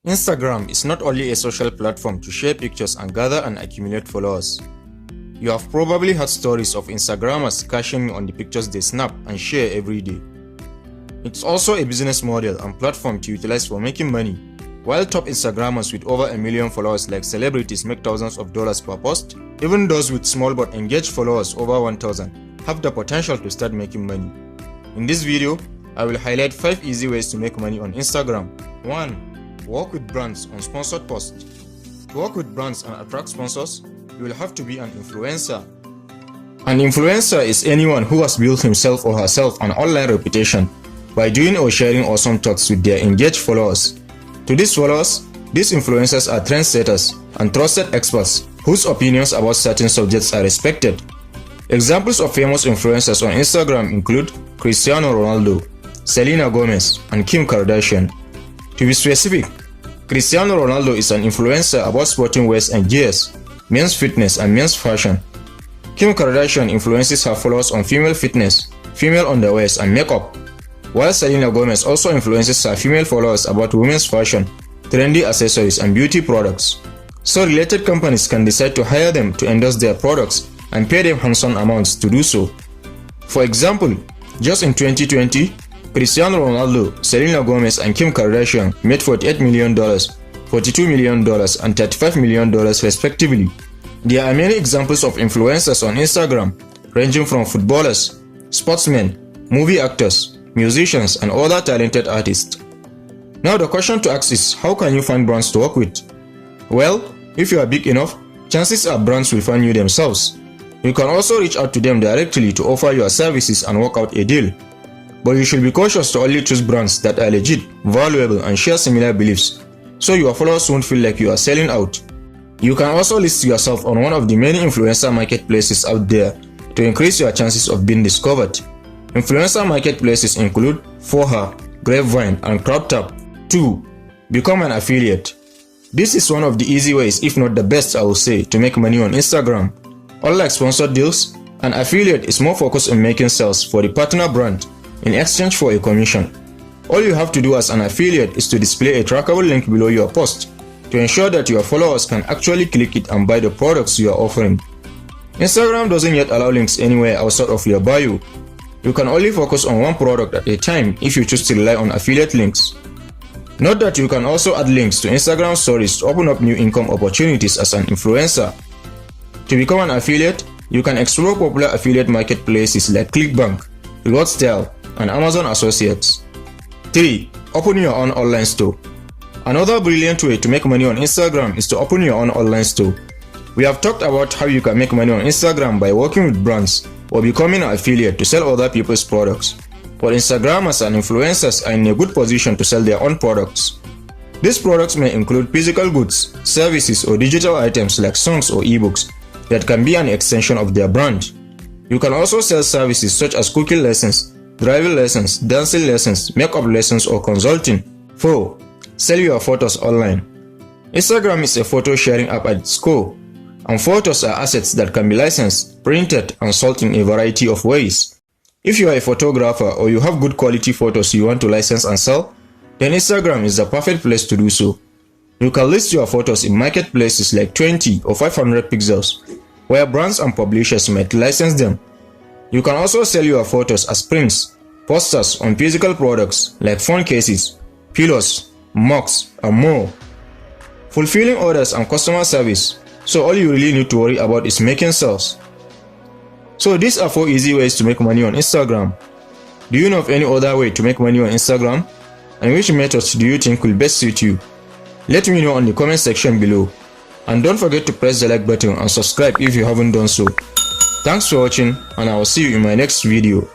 Instagram is not only a social platform to share pictures and gather and accumulate followers. You have probably heard stories of Instagrammers cashing on the pictures they snap and share every day. It's also a business model and platform to utilize for making money, while top Instagrammers with over 1 million followers like celebrities make thousands of dollars per post. Even those with small but engaged followers over 1,000 have the potential to start making money. In this video, I will highlight 5 easy ways to make money on Instagram. 1. Work with brands on sponsored posts. To work with brands and attract sponsors, you will have to be an influencer. An influencer is anyone who has built himself or herself an online reputation by doing or sharing awesome talks with their engaged followers. To these followers, these influencers are trendsetters and trusted experts whose opinions about certain subjects are respected. Examples of famous influencers on Instagram include Cristiano Ronaldo, Selena Gomez, and Kim Kardashian. To be specific, Cristiano Ronaldo is an influencer about sporting wears and gears, men's fitness and men's fashion. Kim Kardashian influences her followers on female fitness, female underwears and makeup, while Selena Gomez also influences her female followers about women's fashion, trendy accessories and beauty products. So related companies can decide to hire them to endorse their products and pay them handsome amounts to do so. For example, just in 2020, Cristiano Ronaldo, Selena Gomez and Kim Kardashian made $48 million, $42 million and $35 million respectively. There are many examples of influencers on Instagram, ranging from footballers, sportsmen, movie actors, musicians and other talented artists. Now the question to ask is, how can you find brands to work with? Well, if you are big enough, chances are brands will find you themselves. You can also reach out to them directly to offer your services and work out a deal. But you should be cautious to only choose brands that are legit, valuable and share similar beliefs, so your followers won't feel like you are selling out. You can also list yourself on one of the many influencer marketplaces out there to increase your chances of being discovered. Influencer marketplaces include Foha, Grapevine and CrowdTap. 2. Become an affiliate. This is one of the easy ways, if not the best I will say, to make money on Instagram. Unlike sponsored deals, an affiliate is more focused on making sales for the partner brand in exchange for a commission. All you have to do as an affiliate is to display a trackable link below your post to ensure that your followers can actually click it and buy the products you are offering. Instagram doesn't yet allow links anywhere outside of your bio. You can only focus on one product at a time if you choose to rely on affiliate links. Note that you can also add links to Instagram stories to open up new income opportunities as an influencer. To become an affiliate, you can explore popular affiliate marketplaces like ClickBank, RewardStyle, and Amazon Associates. 3. Open your own online store. Another brilliant way to make money on Instagram is to open your own online store. We have talked about how you can make money on Instagram by working with brands or becoming an affiliate to sell other people's products. But Instagrammers and influencers are in a good position to sell their own products. These products may include physical goods, services or digital items like songs or ebooks that can be an extension of their brand. You can also sell services such as cooking lessons, driving lessons, dancing lessons, makeup lessons or consulting. 4. Sell your photos online. Instagram is a photo sharing app at its core, and photos are assets that can be licensed, printed and sold in a variety of ways. If you are a photographer or you have good quality photos you want to license and sell, then Instagram is the perfect place to do so. You can list your photos in marketplaces like 20 or 500 pixels, where brands and publishers might license them. You can also sell your photos as prints, posters on physical products like phone cases, pillows, mugs, and more. Fulfilling orders and customer service, so all you really need to worry about is making sales. So these are 4 easy ways to make money on Instagram. Do you know of any other way to make money on Instagram? And which methods do you think will best suit you? Let me know in the comment section below. And don't forget to press the like button and subscribe if you haven't done so. Thanks for watching, and I will see you in my next video.